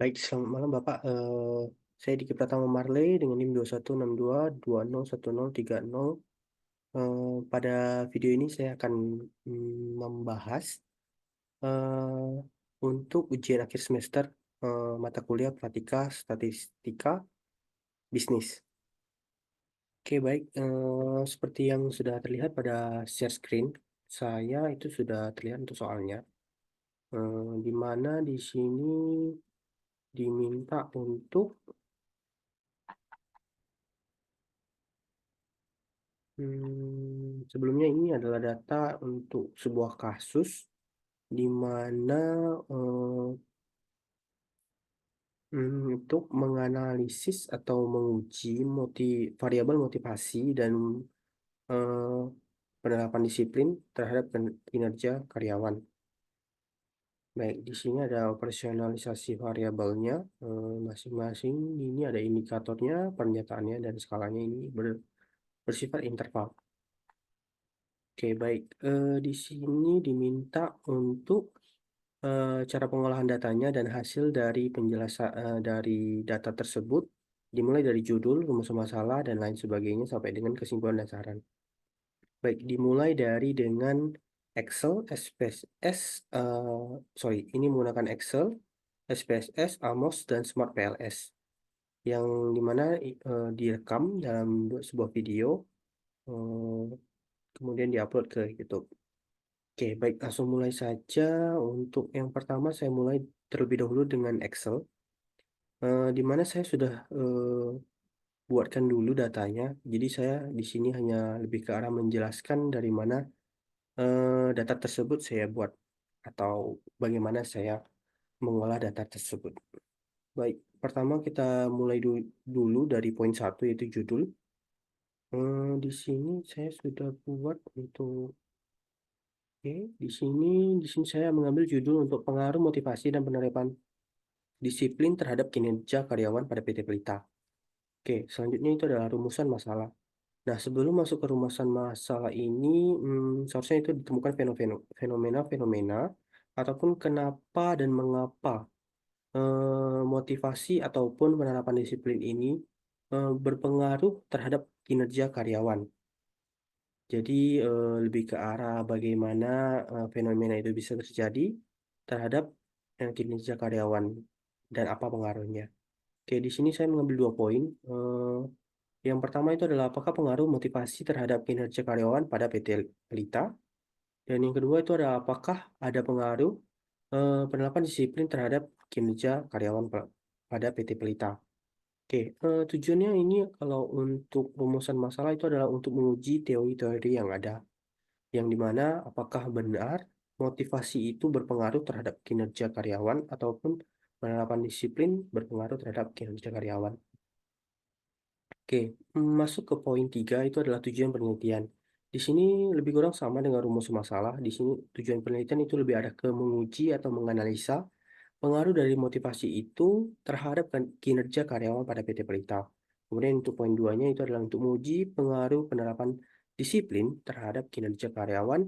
Baik, selamat malam Bapak. Saya Diki Pratama Marley dengan NIM 2162201030. Pada video ini saya akan membahas eh, untuk ujian akhir semester mata kuliah Pratika Statistika Bisnis. Oke, baik. Seperti yang sudah terlihat pada share screen, saya itu sudah terlihat untuk soalnya. Di mana di sini diminta untuk sebelumnya ini adalah data untuk sebuah kasus di mana eh, untuk menganalisis atau menguji variabel motivasi dan eh, penerapan disiplin terhadap kinerja karyawan. Baik, di sini ada operasionalisasi variabelnya masing-masing. Ini ada indikatornya, pernyataannya, dan skalanya ini bersifat interval. Oke, baik. Di sini diminta untuk cara pengolahan datanya dan hasil dari penjelasan dari data tersebut dimulai dari judul, rumus masalah, dan lain sebagainya sampai dengan kesimpulan dan saran. Baik, dimulai dengan Excel, SPSS, sorry, ini menggunakan Excel, SPSS, Amos, dan Smart PLS yang dimana direkam dalam sebuah video, eh, kemudian diupload ke YouTube. Oke, baik, langsung mulai saja. Untuk yang pertama, saya mulai terlebih dahulu dengan Excel, di mana saya sudah buatkan dulu datanya. Jadi saya di sini hanya lebih ke arah menjelaskan dari mana data tersebut saya buat atau bagaimana saya mengolah data tersebut. Baik, pertama kita mulai dulu dari poin satu yaitu judul. Di sini saya sudah buat untuk Oke, di sini saya mengambil judul untuk pengaruh motivasi dan penerapan disiplin terhadap kinerja karyawan pada PT Pelita. Oke, selanjutnya itu adalah rumusan masalah. Nah, sebelum masuk ke rumusan masalah ini, seharusnya itu ditemukan fenomena-fenomena ataupun kenapa dan mengapa motivasi ataupun penerapan disiplin ini berpengaruh terhadap kinerja karyawan. Jadi lebih ke arah bagaimana fenomena itu bisa terjadi terhadap kinerja karyawan dan apa pengaruhnya. Oke, di sini saya mengambil dua poin. Yang pertama itu adalah apakah pengaruh motivasi terhadap kinerja karyawan pada PT Pelita. Dan yang kedua itu adalah apakah ada pengaruh penerapan disiplin terhadap kinerja karyawan pada PT Pelita. Oke, tujuannya ini kalau untuk rumusan masalah itu adalah untuk menguji teori-teori yang ada yang dimana apakah benar motivasi itu berpengaruh terhadap kinerja karyawan ataupun penerapan disiplin berpengaruh terhadap kinerja karyawan. Oke, masuk ke poin 3 itu adalah tujuan penelitian. Di sini lebih kurang sama dengan rumus masalah. Di sini tujuan penelitian itu lebih ada ke menguji atau menganalisa pengaruh dari motivasi itu terhadap kinerja karyawan pada PT Pelita. Kemudian untuk poin 2-nya itu adalah untuk menguji pengaruh penerapan disiplin terhadap kinerja karyawan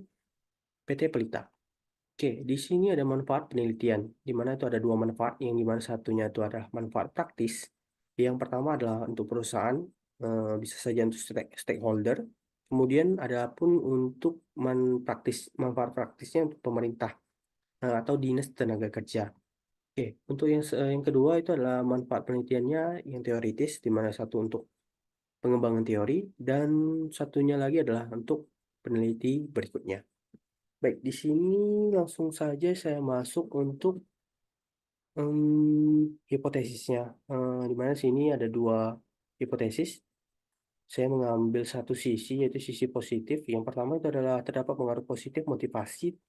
PT Pelita. Oke, di sini ada manfaat penelitian, di mana itu ada dua manfaat, yang di mana satunya itu adalah manfaat praktis. Yang pertama adalah untuk perusahaan, bisa saja untuk stakeholder. Kemudian ada pun untuk manfaat praktisnya untuk pemerintah atau dinas tenaga kerja. Oke, untuk yang kedua itu adalah manfaat penelitiannya yang teoritis, di mana satu untuk pengembangan teori dan satunya lagi adalah untuk peneliti berikutnya. Baik, di sini langsung saja saya masuk untuk hipotesisnya. Di mana sini ada dua hipotesis. Saya mengambil satu sisi, yaitu sisi positif. Yang pertama itu adalah terdapat pengaruh positif motivasi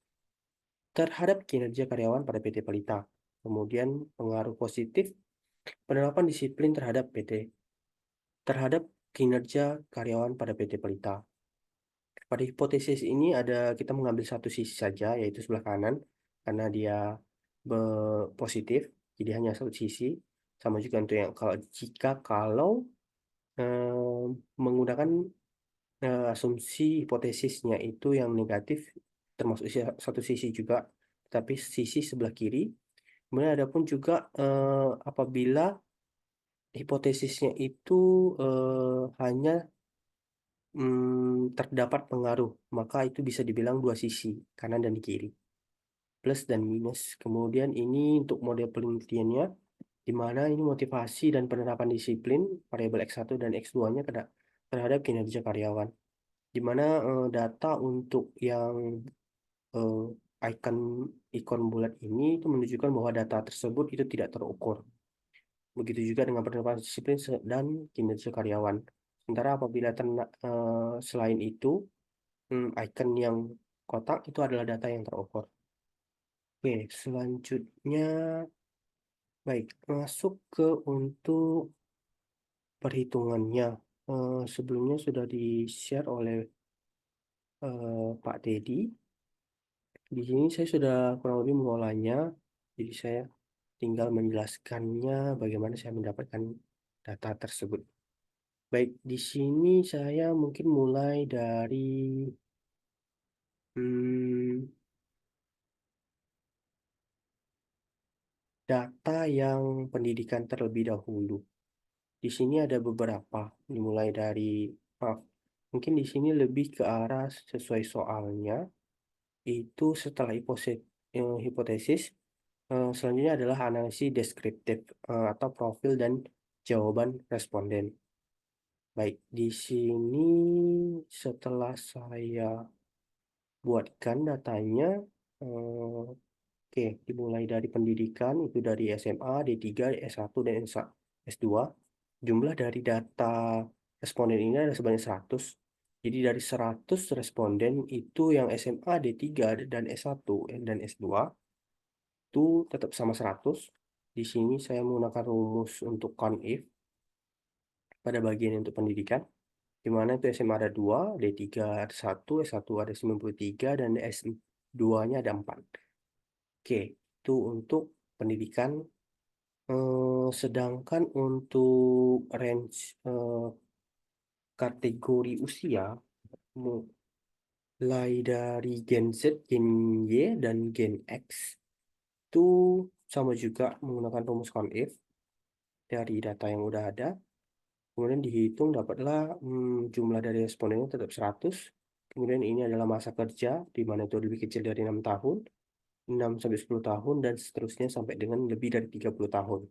terhadap kinerja karyawan pada PT Pelita. Kemudian pengaruh positif penerapan disiplin terhadap kinerja karyawan pada PT Pelita. Pada hipotesis ini kita mengambil satu sisi saja, yaitu sebelah kanan, karena dia positif, jadi hanya satu sisi. Sama juga untuk yang kalau menggunakan asumsi hipotesisnya itu yang negatif, termasuk satu sisi juga, tapi sisi sebelah kiri Kemudian ada pun juga apabila hipotesisnya itu hanya terdapat pengaruh, maka itu bisa dibilang dua sisi, kanan dan kiri, plus dan minus. Kemudian ini untuk model penelitiannya, di mana ini motivasi dan penerapan disiplin variabel X1 dan X2-nya terhadap kinerja karyawan. Di mana data untuk yang eh, icon ikon bulat ini itu menunjukkan bahwa data tersebut itu tidak terukur. Begitu juga dengan penerapan disiplin dan kinerja karyawan. Sementara apabila selain itu, icon yang kotak itu adalah data yang terukur. Oke, selanjutnya, baik, masuk ke untuk perhitungannya. Sebelumnya sudah di-share oleh Pak Dedi. Di sini saya sudah kurang lebih mengolahnya, jadi saya tinggal menjelaskannya bagaimana saya mendapatkan data tersebut. Baik, di sini saya mungkin mulai dari hmm, data yang pendidikan terlebih dahulu. Di sini ada beberapa, dimulai dari, maaf, mungkin di sini lebih ke arah sesuai soalnya, itu setelah hipotesis, selanjutnya adalah analisis deskriptif atau profil dan jawaban responden. Baik, di sini setelah saya buatkan datanya, oke, dimulai dari pendidikan, itu dari SMA, D3, S1, dan S2. Jumlah dari data responden ini ada sebanyak 100. Jadi dari 100 responden itu yang SMA, D3, dan S1, dan S2 itu tetap sama 100. Di sini saya menggunakan rumus untuk CONIF pada bagian untuk pendidikan, di mana itu SMA ada 2, D3 ada 1, S1 ada 93, dan S2-nya ada 4. Oke, itu untuk pendidikan. Sedangkan untuk range kategori usia, mulai dari Gen Z, Gen Y, dan Gen X, itu sama juga menggunakan rumus CONIF dari data yang udah ada. Kemudian dihitung dapatlah jumlah dari respondennya tetap 100. Kemudian ini adalah masa kerja, di mana itu lebih kecil dari 6 tahun, 6 sampai 10 tahun, dan seterusnya sampai dengan lebih dari 30 tahun.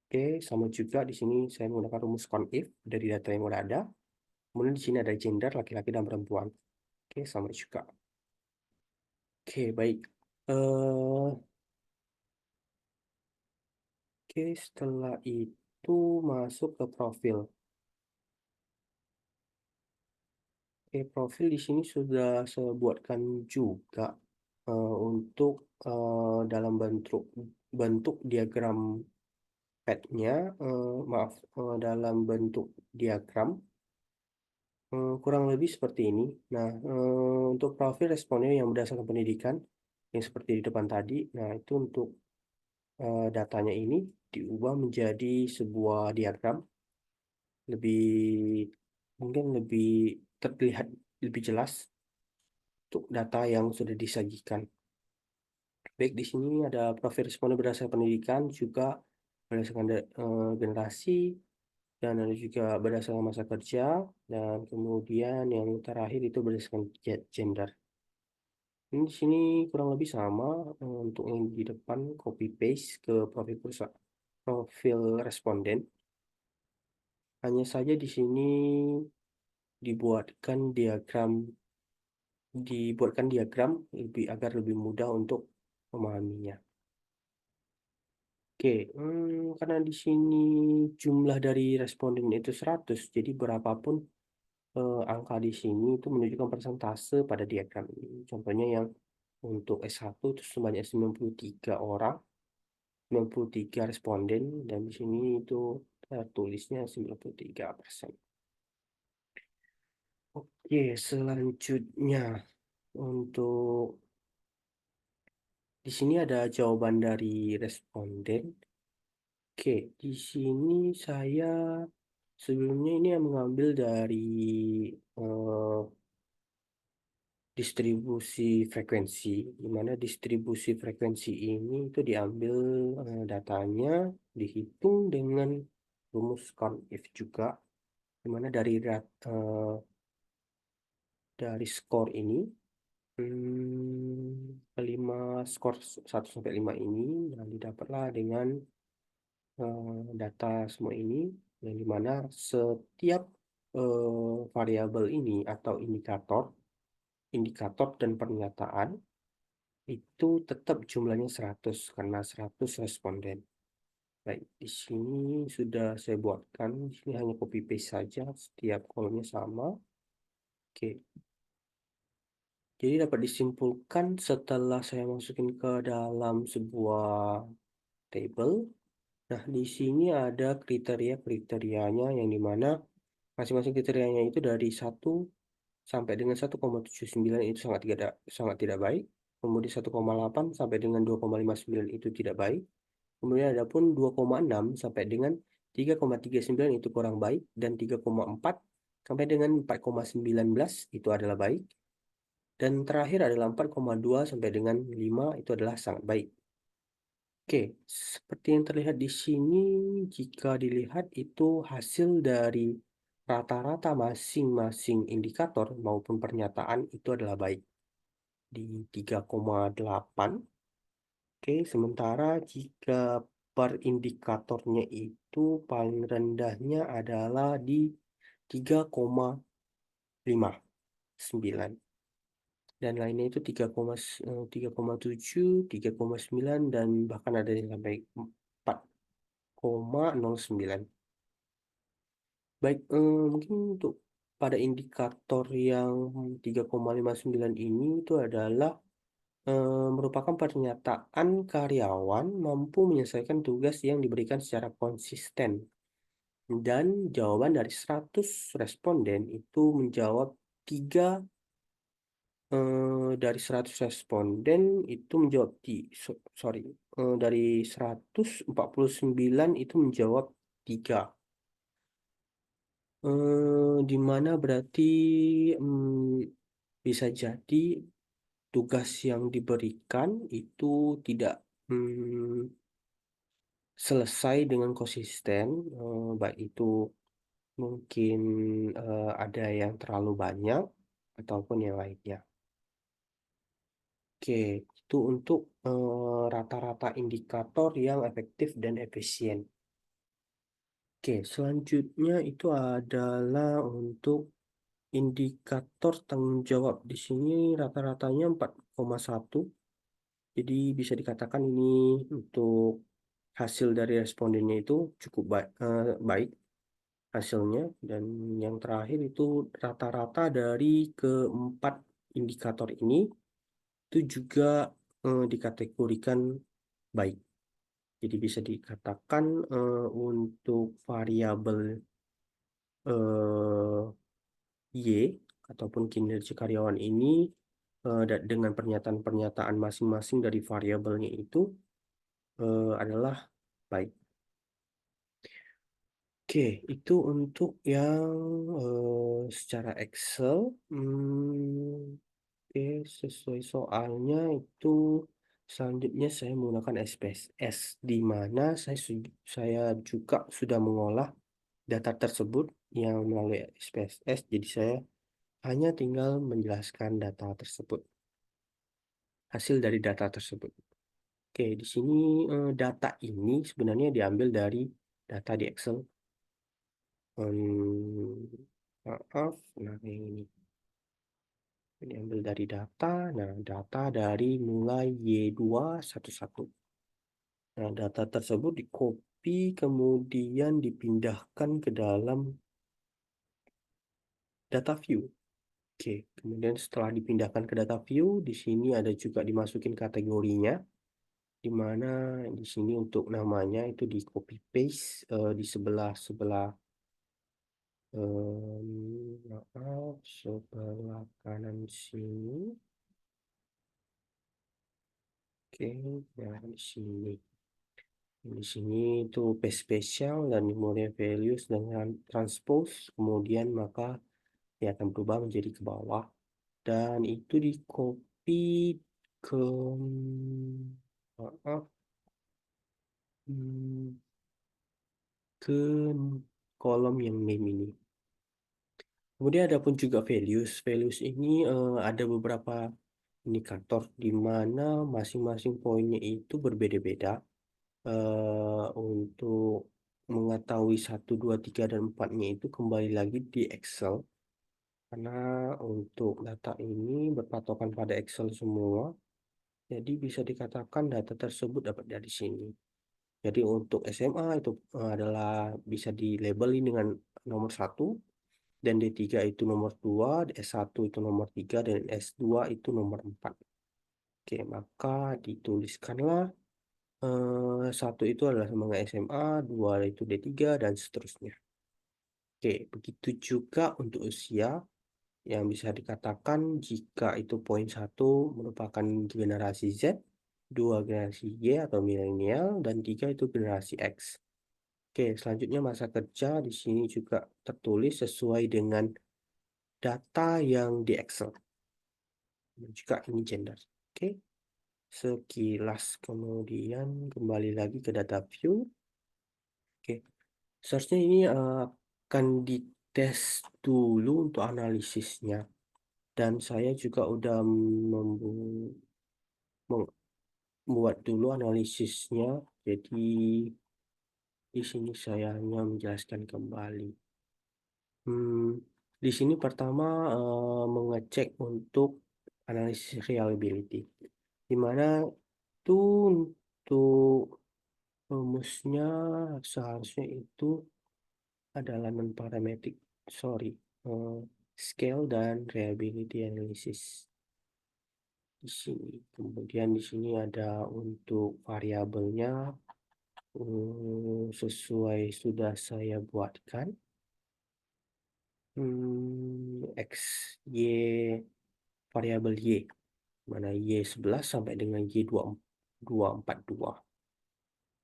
Oke, sama juga di sini saya menggunakan rumus CONIF dari data yang udah ada. Kemudian di sini ada gender, laki-laki dan perempuan. Oke, sama juga. Oke, baik. Oke, setelah itu masuk ke profil. Oke, profil di sini sudah saya buatkan juga untuk dalam bentuk bentuk diagram pad-nya, maaf, dalam bentuk diagram kurang lebih seperti ini. Nah, untuk profil responnya yang berdasarkan pendidikan yang seperti di depan tadi, nah itu untuk datanya ini diubah menjadi sebuah diagram lebih, mungkin lebih terlihat lebih jelas untuk data yang sudah disajikan. Baik, di sini ada profil responden berdasarkan pendidikan, juga berdasarkan generasi, dan ada juga berdasarkan masa kerja, dan kemudian yang terakhir itu berdasarkan gender. Ini di sini kurang lebih sama, untuk yang di depan copy paste ke profil responden. Hanya saja di sini dibuatkan diagram agar lebih mudah untuk memahaminya. Oke, karena di sini jumlah dari responden itu 100, jadi berapapun angka di sini itu menunjukkan persentase pada diagram ini. Contohnya yang untuk S1 itu sebanyak 93 orang, 93 responden, dan di sini itu tulisnya 93%. Oke, selanjutnya untuk di sini ada jawaban dari responden. Oke, di sini saya sebelumnya ini yang mengambil dari eh, distribusi frekuensi, di mana distribusi frekuensi ini itu diambil datanya, dihitung dengan rumus CONIF juga, di mana dari skor ini, 5 skor 1 sampai 5 ini, nah didapatlah dengan data semua ini, yang dimana setiap variabel ini atau indikator dan pernyataan itu tetap jumlahnya 100 karena 100 responden. Baik, di sini sudah saya buatkan. Di sini hanya copy paste saja, setiap kolomnya sama. Oke. Jadi dapat disimpulkan setelah saya masukin ke dalam sebuah table. Nah, di sini ada kriteria-kriterianya yang dimana masing-masing kriterianya itu dari 1 sampai dengan 1,79 itu sangat tidak baik. Kemudian 1,8 sampai dengan 2,59 itu tidak baik. Kemudian ada pun 2,6 sampai dengan 3,39 itu kurang baik. Dan 3,4 sampai dengan 4,19 itu adalah baik. Dan terakhir adalah 4,2 sampai dengan 5 itu adalah sangat baik. Oke, seperti yang terlihat di sini, jika dilihat itu hasil dari rata-rata masing-masing indikator maupun pernyataan itu adalah baik di 3,8. Oke, sementara jika per indikatornya itu paling rendahnya adalah di 3,59. Dan lainnya itu 3,7, 3,9, dan bahkan ada yang sampai 4,09. Baik, mungkin untuk pada indikator yang 3,59 ini itu adalah merupakan pernyataan karyawan mampu menyelesaikan tugas yang diberikan secara konsisten. Dan jawaban dari 100 responden itu menjawab 3 dari 100 responden itu menjawab dari 149 itu menjawab 3. Di mana berarti bisa jadi tugas yang diberikan itu tidak selesai dengan konsisten, baik itu mungkin ada yang terlalu banyak ataupun yang lainnya. Oke, itu untuk rata-rata indikator yang efektif dan efisien. Oke, selanjutnya itu adalah untuk indikator tanggung jawab. Di sini rata-ratanya 4,1. Jadi bisa dikatakan ini untuk hasil dari respondennya itu cukup baik hasilnya. Dan yang terakhir itu rata-rata dari keempat indikator ini itu juga dikategorikan baik. Jadi bisa dikatakan untuk variabel Y ataupun kinerja karyawan ini dengan pernyataan-pernyataan masing-masing dari variabelnya itu adalah baik. Oke, itu untuk yang secara Excel. Oke, sesuai soalnya itu selanjutnya saya menggunakan SPSS, di mana saya juga sudah mengolah data tersebut yang melalui SPSS. Jadi saya hanya tinggal menjelaskan data tersebut, hasil dari data tersebut. Oke, di sini data ini sebenarnya diambil dari data di Excel. Maaf, nah ini diambil dari data. Nah, data dari mulai Y211. Nah, data tersebut di-copy kemudian dipindahkan ke dalam data view. Oke, kemudian setelah dipindahkan ke data view, di sini ada juga dimasukin kategorinya, di mana di sini untuk namanya itu di copy paste di sebelah maaf, sebelah kanan sini. Oke, nah di sini. Di sini itu paste spesial dan kemudian values dengan transpose, kemudian maka dia akan berubah menjadi ke bawah. dan itu di copy ke maaf, ke kolom yang name ini. Kemudian ada pun juga values. Values ini ada beberapa indikator di mana masing-masing poinnya itu berbeda-beda. Untuk mengetahui 1, 2, 3, dan 4-nya itu kembali lagi di Excel. Karena untuk data ini berpatokan pada Excel semua, jadi bisa dikatakan data tersebut dapat dari sini. Jadi untuk SMA itu adalah bisa dilabeli dengan nomor 1, dan D3 itu nomor 2, S1 itu nomor 3, dan S2 itu nomor 4. Oke, maka dituliskanlah 1 itu adalah semangat SMA, 2 itu D3, dan seterusnya. Oke, begitu juga untuk usia yang bisa dikatakan jika itu poin 1 merupakan generasi Z, 2 generasi Y atau milenial, dan 3 itu generasi X. Oke, selanjutnya masa kerja di sini juga tertulis sesuai dengan data yang di Excel. Dan juga ini gender. Oke, sekilas kemudian kembali lagi ke data view. Oke, seharusnya ini akan dites dulu untuk analisisnya. Dan saya juga udah membuat dulu analisisnya. Jadi di sini saya hanya menjelaskan kembali. Di sini pertama mengecek untuk analisis reliability, di mana itu untuk rumusnya seharusnya itu adalah non parametric, sorry, eh, scale dan reliability analysis di sini. Kemudian di sini ada untuk variabelnya sesuai sudah saya buatkan. X, Y, variabel Y, mana Y11 sampai dengan Y242.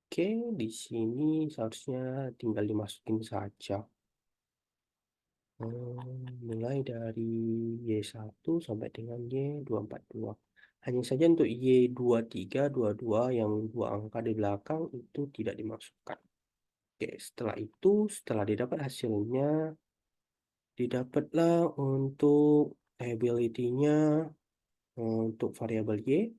Oke, di sini seharusnya tinggal dimasukin saja. Mulai dari Y1 sampai dengan Y242. Hanya saja untuk Y23, 22 yang 2 angka di belakang itu tidak dimasukkan. Oke, setelah itu, setelah didapat hasilnya, didapatlah untuk reliability-nya untuk variabel Y.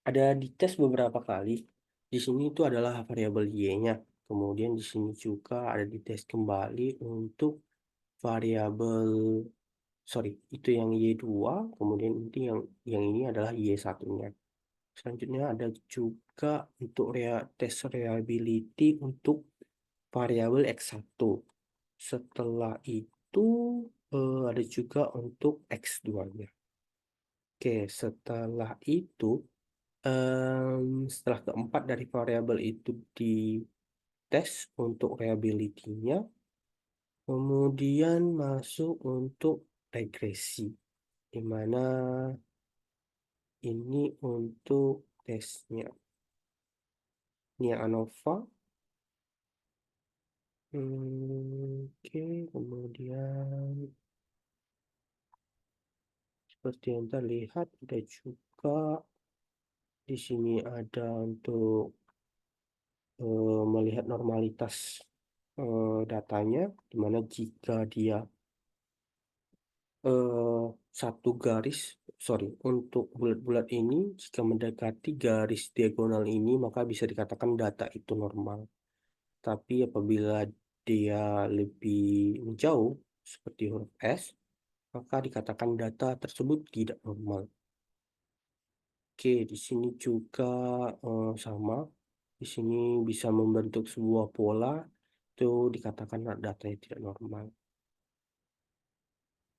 Ada dites beberapa kali. Di sini itu adalah variabel Y-nya. Kemudian di sini juga ada dites kembali untuk variabel, sorry, itu yang Y2, kemudian yang ini adalah Y1-nya. Selanjutnya ada juga untuk tes reliability untuk variabel X1. Setelah itu ada juga untuk X2-nya. Oke, setelah itu setelah keempat dari variabel itu dites untuk reliability-nya, kemudian masuk untuk regresi, di mana ini untuk tesnya. Ini yang ANOVA. Oke, kemudian seperti yang terlihat ada juga di sini ada untuk melihat normalitas datanya, di mana jika dia satu garis, sorry, untuk bulat-bulat ini jika mendekati garis diagonal ini maka bisa dikatakan data itu normal. Tapi apabila dia lebih menjauh seperti huruf S, maka dikatakan data tersebut tidak normal. Oke, di sini juga sama. Di sini bisa membentuk sebuah pola, itu dikatakan datanya tidak normal.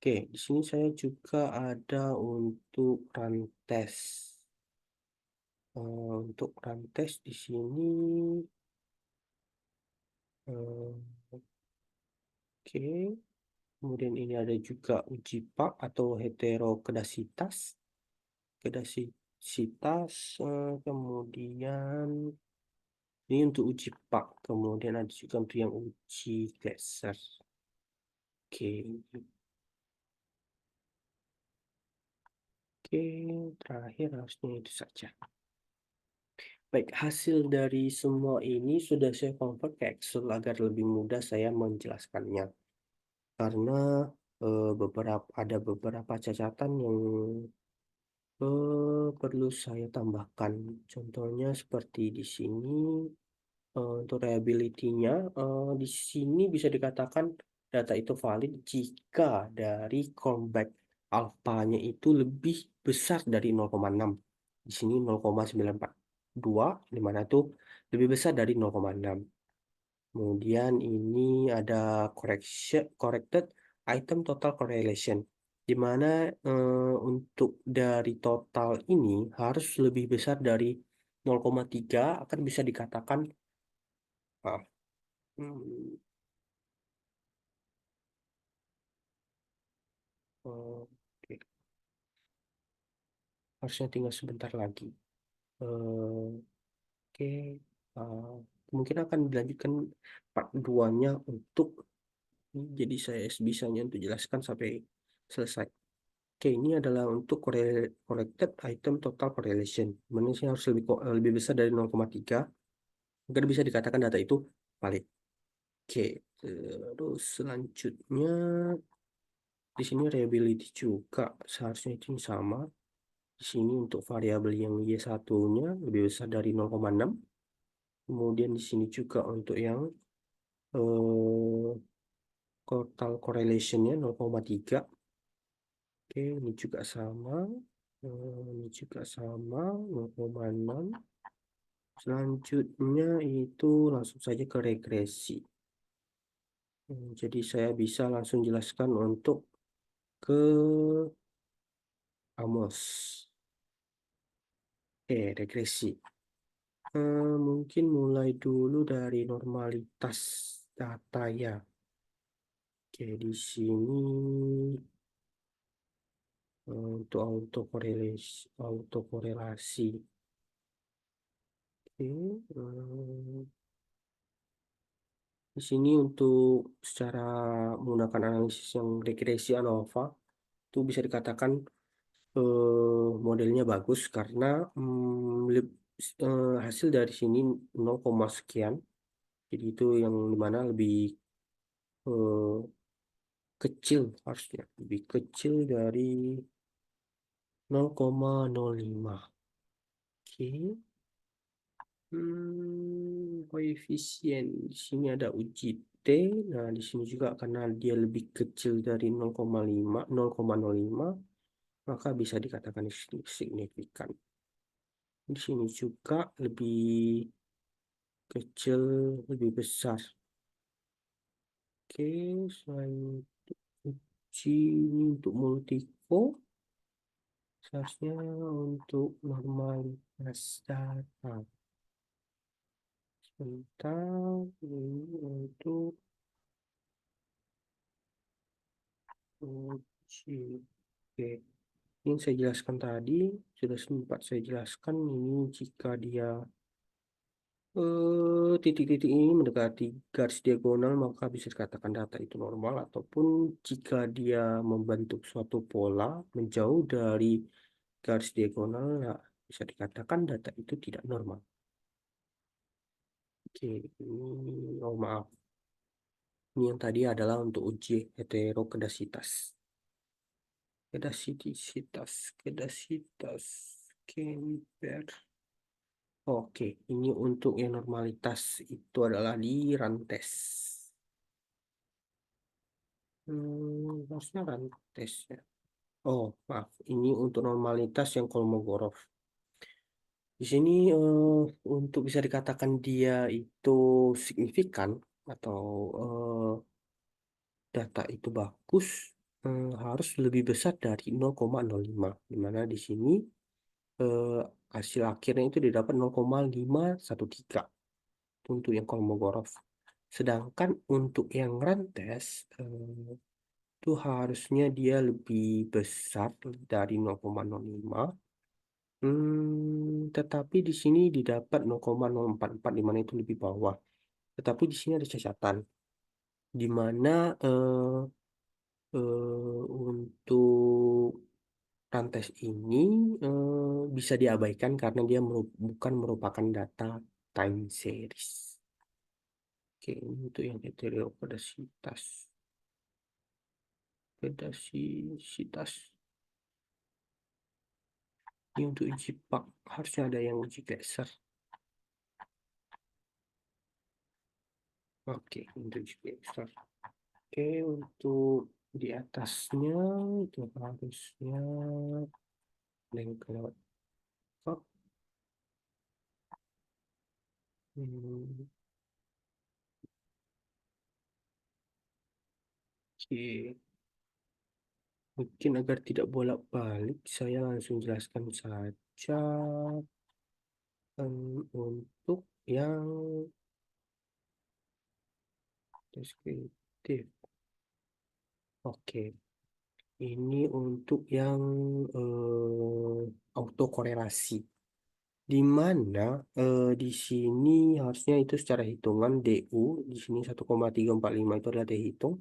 Oke, di sini saya juga ada untuk run test. Untuk run test di sini, oke. Kemudian ini ada juga uji pak atau heterokedasitas. Kedasitas, kemudian ini untuk uji pak. Kemudian ada juga untuk yang uji Glasser. Oke, Oke, terakhir harusnya itu saja. Baik, hasil dari semua ini sudah saya convert ke Excel agar lebih mudah saya menjelaskannya. Karena ada beberapa catatan yang perlu saya tambahkan. Contohnya seperti di sini, untuk reliability-nya, di sini bisa dikatakan data itu valid jika dari callback alpha-nya itu lebih besar dari 0,6. Di sini 0,942, di mana itu lebih besar dari 0,6. Kemudian ini ada corrected item total correlation, di mana untuk dari total ini harus lebih besar dari 0,3 akan bisa dikatakan, maaf, hmm, oke, harusnya tinggal sebentar lagi. Oke, eh, mungkin akan dilanjutkan part 2-nya untuk, jadi saya bisanya untuk jelaskan sampai selesai. Oke, ini adalah untuk corrected item total correlation. Mana sih harus lebih besar dari 0,3 agar bisa dikatakan data itu valid. Oke, terus selanjutnya di sini reliability juga seharusnya itu sama. Di sini untuk variabel yang Y1-nya lebih besar dari 0,6. Kemudian di sini juga untuk yang eh, total correlation-nya 0,3. Oke, ini juga sama. Ini juga sama, 0,6. Selanjutnya itu langsung saja ke regresi. Jadi saya bisa langsung jelaskan untuk ke Amos. Oke, regresi. Mungkin mulai dulu dari normalitas data ya. Oke, di sini untuk autokorelasi. Oke, di sini untuk secara menggunakan analisis yang regresi ANOVA itu bisa dikatakan modelnya bagus karena hasil dari sini 0, sekian. Jadi itu yang dimana lebih eh, kecil, harusnya lebih kecil dari 0,05. Oke. Koefisien di sini ada uji T. Nah, di sini juga karena dia lebih kecil dari 0,5, 0,05, maka bisa dikatakan signifikan. Di sini juga lebih kecil, lebih besar. Oke, selain uji ini untuk multico, seharusnya untuk normalitas data. Sebentar, ini untuk uji. Oke, yang saya jelaskan tadi, sudah sempat saya jelaskan ini jika dia titik-titik ini mendekati garis diagonal maka bisa dikatakan data itu normal, ataupun jika dia membentuk suatu pola menjauh dari garis diagonal, nah, bisa dikatakan data itu tidak normal. Oke, ini, oh maaf, ini yang tadi adalah untuk uji heterokedasitas. Kedasitas, Kemper. Oke, ini untuk yang normalitas itu adalah di rantes. Harusnya rantes ya. Oh, maaf. Ini untuk normalitas yang Kolmogorov. Di sini untuk bisa dikatakan dia itu signifikan atau data itu bagus, harus lebih besar dari 0,05. Di mana di sini eh, hasil akhirnya itu didapat 0,513 untuk yang Kolmogorov. Sedangkan untuk yang rantes itu harusnya dia lebih besar dari 0,05. Tetapi di sini didapat 0,044, di mana itu lebih bawah. Tetapi di sini ada catatan, di mana untuk rantes ini bisa diabaikan karena dia bukan merupakan data time series. Oke, ini untuk yang heterokodasitas. Kodasitas. Ini untuk uji pak, harusnya ada yang uji geser. Oke, untuk uji geser. Oke, untuk di atasnya itu harusnya link lewat. Oh, hmm, oke. Mungkin agar tidak bolak-balik, saya langsung jelaskan saja untuk yang deskriptif. Oke, ini untuk yang autokorelasi. Di mana di sini harusnya itu secara hitungan DU di sini 1,345 itu adalah T hitung.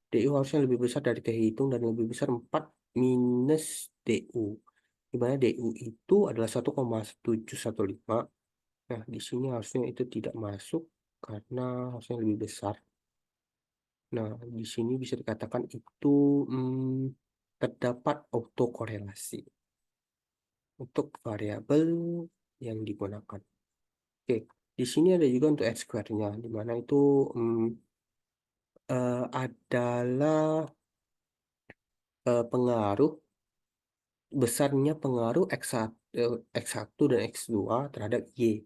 DU harusnya lebih besar dari T hitung dan lebih besar 4 minus DU. Di mana DU itu adalah 1,715. Nah, di sini harusnya itu tidak masuk karena harusnya lebih besar. Nah, di sini bisa dikatakan itu terdapat autokorelasi untuk variabel yang digunakan. Oke, di sini ada juga untuk x square-nya, di mana itu adalah pengaruh besarnya pengaruh X1 dan X2 terhadap Y,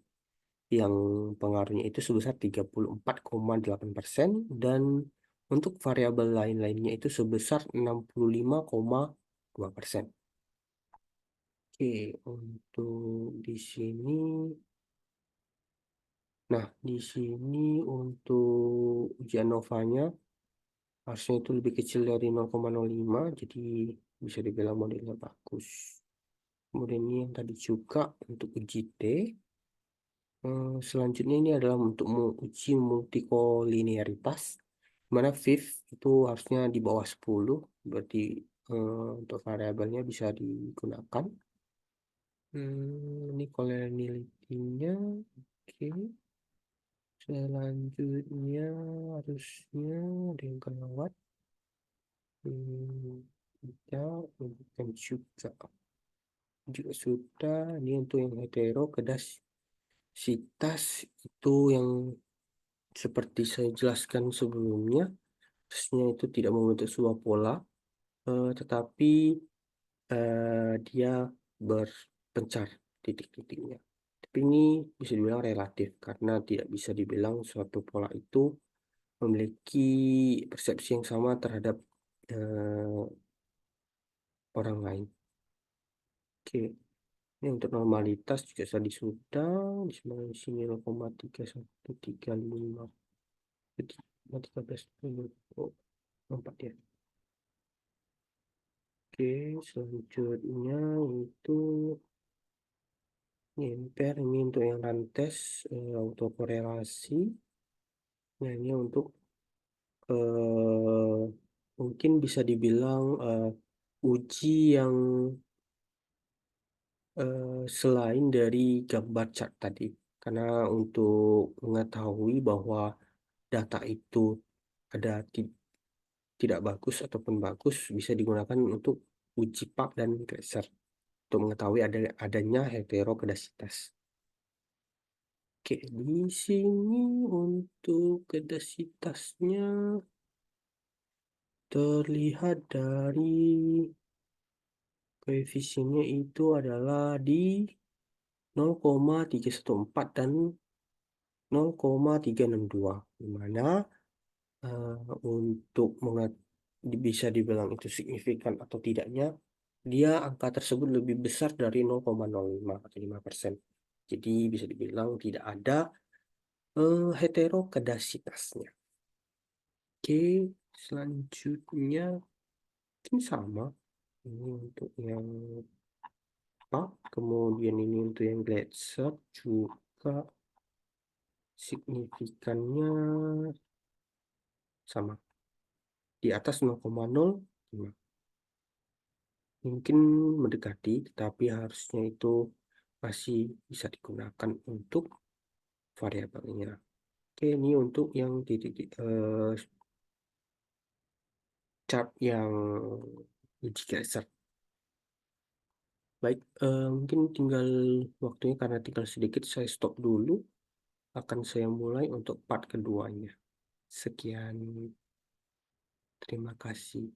yang pengaruhnya itu sebesar 34,8% dan untuk variabel lain-lainnya itu sebesar 65,2%. Oke, untuk di sini, nah di sini untuk ujian novanya harusnya itu lebih kecil dari 0,05, jadi bisa dibilang modelnya bagus. Kemudian ini yang tadi juga untuk uji T. Selanjutnya ini adalah untuk uji multikolinearitas, mana VIF itu harusnya di bawah 10, berarti untuk variabelnya bisa digunakan. Ini collinearity-nya. Oke. Selanjutnya harusnya ada yang kelewat. Tidak, bukan juga. Juga sudah. Ini untuk yang heterokedasitas itu yang seperti saya jelaskan sebelumnya, harusnya itu tidak membentuk sebuah pola, tetapi dia berpencar titik-titiknya. Tapi ini bisa dibilang relatif karena tidak bisa dibilang suatu pola itu memiliki persepsi yang sama terhadap eh, orang lain. Oke, ini untuk normalitas juga tadi sudah di sini 0,3135 13 oh, 4 ya. Oke, selanjutnya itu Nyemper ini untuk yang rantes autokorelasi. Nah, ini untuk eh, mungkin bisa dibilang uji yang selain dari gambar chart tadi. Karena untuk mengetahui bahwa data itu ada tidak bagus ataupun bagus bisa digunakan untuk uji Pak dan Tracer untuk mengetahui adanya heterokedasitas. Oke, di sini untuk kedasitasnya terlihat dari koefisiennya itu adalah di 0,314 dan 0,362, di mana untuk bisa dibilang itu signifikan atau tidaknya, dia angka tersebut lebih besar dari 0,05 atau 5%. Jadi bisa dibilang tidak ada heterokedasitasnya. Oke, selanjutnya mungkin sama. Ini untuk yang apa? Kemudian ini untuk yang gletser juga signifikannya sama. Di atas 0,05. mungkin mendekati, tetapi harusnya itu masih bisa digunakan untuk variabelnya. Oke, ini untuk yang chart yang uji geser. Baik, mungkin tinggal waktunya karena tinggal sedikit, saya stop dulu. Akan saya mulai untuk part keduanya. Sekian, terima kasih.